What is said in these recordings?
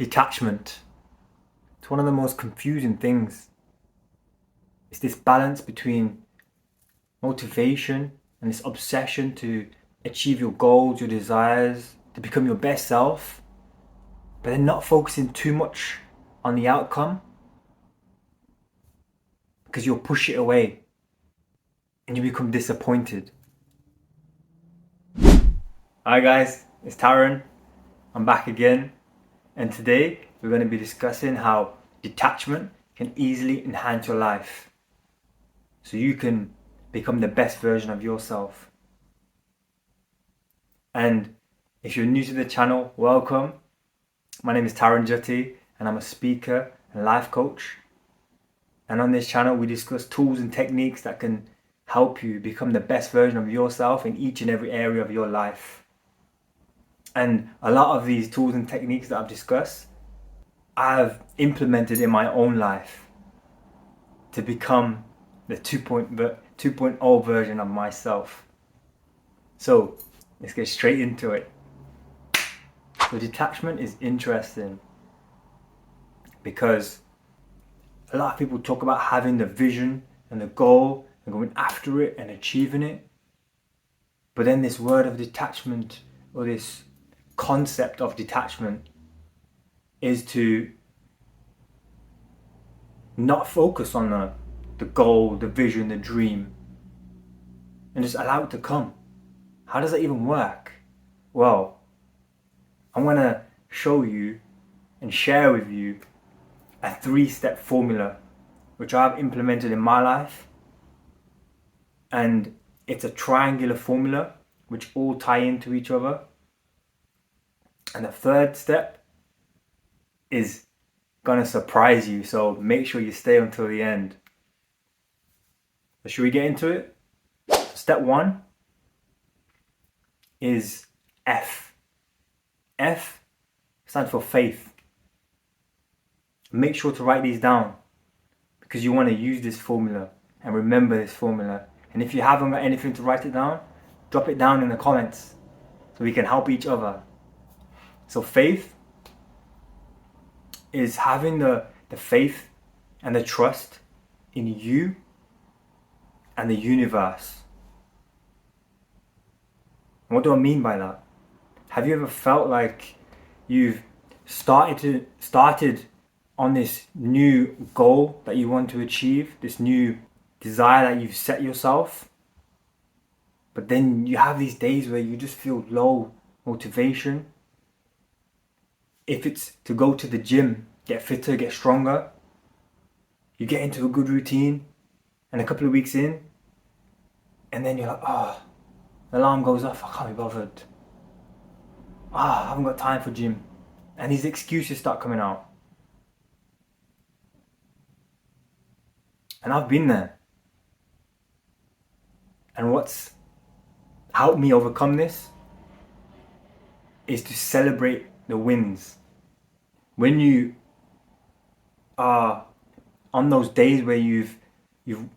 Detachment. It's one of the most confusing things. It's this balance between motivation and this obsession to achieve your goals, your desires, to become your best self, but then not focusing too much on the outcome because you'll push it away and you become disappointed. Hi guys, it's Taran. I'm back again, and today we're going to be discussing how detachment can easily enhance your life so you can become the best version of yourself. And if you're new to the channel, welcome. My name is Taran and I'm a speaker and life coach. And on this channel we discuss tools and techniques that can help you become the best version of yourself in each and every area of your life. And a lot of these tools and techniques that I've discussed, I've implemented in my own life to become the 2.0 version of myself. So let's get straight into it. So detachment is interesting because a lot of people talk about having the vision and the goal and going after it and achieving it. But then this word of detachment, or this concept of detachment, is to not focus on the goal, the vision, the dream, and just allow it to come. How does that even work? Well, I want to show you and share with you a 3-step formula which I've implemented in my life, and it's a triangular formula which all tie into each other. And the third step is gonna surprise you, so make sure you stay until the end. So should we get into it? Step 1 is F. F stands for faith. Make sure to write these down because you want to use this formula and remember this formula. And if you haven't got anything to write it down, drop it down in the comments so we can help each other. So faith is having the faith and the trust in you and the universe. And what do I mean by that? Have you ever felt like you've started on this new goal that you want to achieve, this new desire that you've set yourself, but then you have these days where you just feel low motivation? If it's to go to the gym, get fitter, get stronger, you get into a good routine, and a couple of weeks in, and then you're like, the alarm goes off, I can't be bothered. I haven't got time for gym. And these excuses start coming out. And I've been there. And what's helped me overcome this is to celebrate the wins. When you are on those days where you've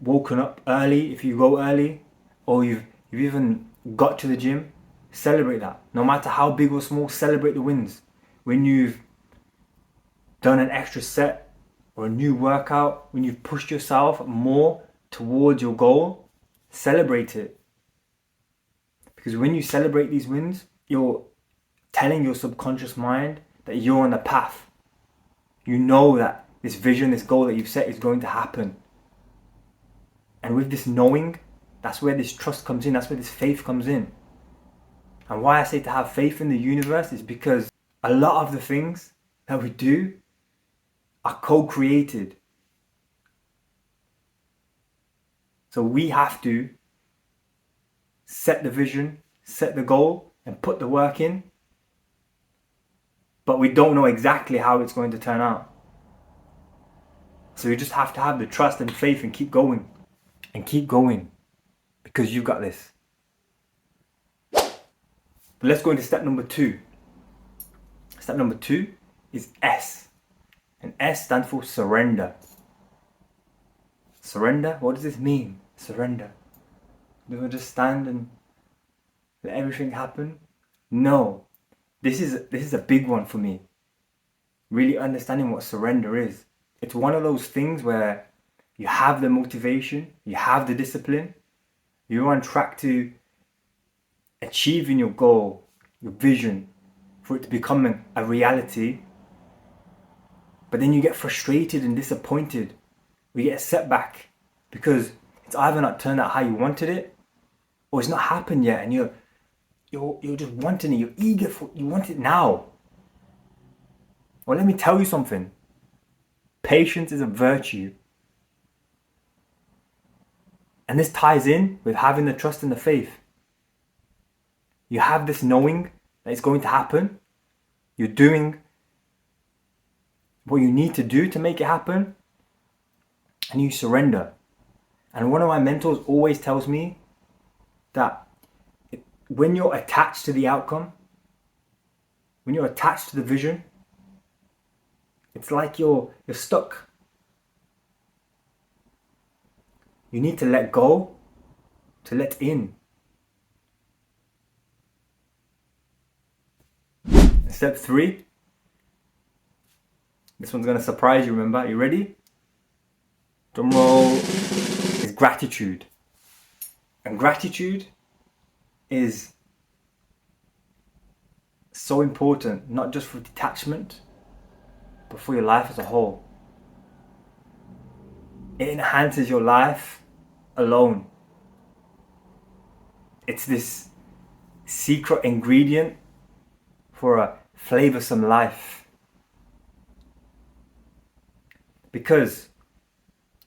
woken up early, if you go early, or you've even got to the gym, celebrate that. No matter how big or small, celebrate the wins. When you've done an extra set or a new workout, when you've pushed yourself more towards your goal, celebrate it. Because when you celebrate these wins, you're telling your subconscious mind that you're on the path. You know that this vision, this goal that you've set is going to happen. And with this knowing, that's where this trust comes in, that's where this faith comes in. And why I say to have faith in the universe is because a lot of the things that we do are co-created. So we have to set the vision, set the goal, and put the work in. But we don't know exactly how it's going to turn out. So you just have to have the trust and faith and keep going. And keep going. Because you've got this. But let's go into step number 2. Step number 2 is S. And S stands for surrender. Surrender? What does this mean? Surrender. Do I just stand and let everything happen? No. This is a big one for me. really understanding what surrender is. It's one of those things where you have the motivation, you have the discipline, you're on track to achieving your goal, your vision, for it to become a reality. But then you get frustrated and disappointed. We get a setback because it's either not turned out how you wanted it, or it's not happened yet, and you're just wanting it. You're eager for. You want it now. Well, let me tell you something. Patience is a virtue, and this ties in with having the trust and the faith. You have this knowing that it's going to happen. You're doing what you need to do to make it happen, and you surrender. And one of my mentors always tells me that when you're attached to the outcome, when you're attached to the vision, it's like you're stuck. You need to let go to let in. Step 3. This one's going to surprise you, remember? Are you ready? Drum roll. Is gratitude. And gratitude is so important, not just for detachment, but for your life as a whole. It enhances your life alone. It's this secret ingredient for a flavorsome life. Because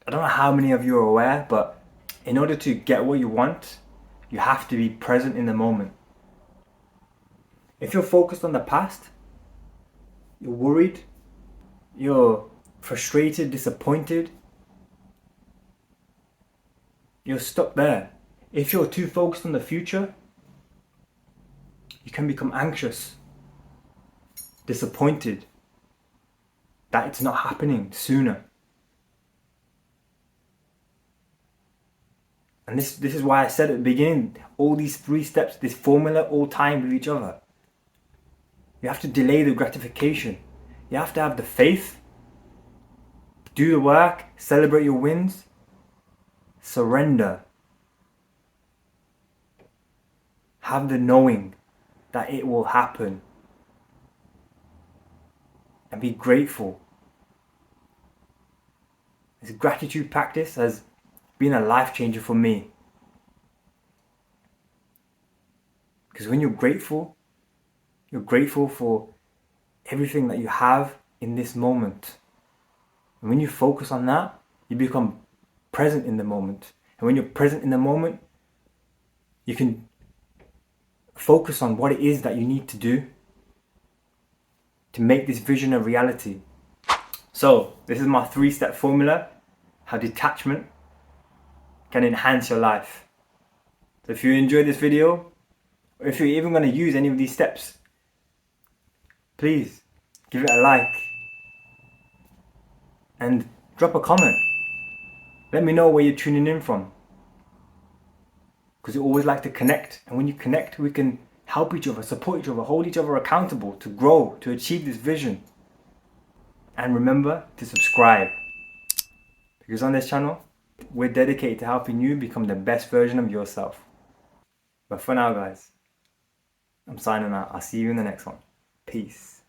I don't know how many of you are aware, but in order to get what you want, you have to be present in the moment. If you're focused on the past, you're worried, you're frustrated, disappointed, you're stuck there. If you're too focused on the future, you can become anxious, disappointed that it's not happening sooner. And this is why I said at the beginning, all these 3 steps, this formula, all timed with each other. You have to delay the gratification. You have to have the faith, do the work, celebrate your wins, surrender. Have the knowing that it will happen. And be grateful. This gratitude practice has been a life changer for me. Because when you're grateful for everything that you have in this moment. And when you focus on that, you become present in the moment. And when you're present in the moment, you can focus on what it is that you need to do to make this vision a reality. So, this is my 3-step formula, how detachment can enhance your life. So if you enjoyed this video, or if you're even going to use any of these steps, please give it a like and drop a comment. Let me know where you're tuning in from, because we always like to connect, and when you connect, we can help each other, support each other, hold each other accountable to grow, to achieve this vision. And remember to subscribe, because on this channel, we're dedicated to helping you become the best version of yourself. But for now, guys, I'm signing out. I'll see you in the next one. Peace.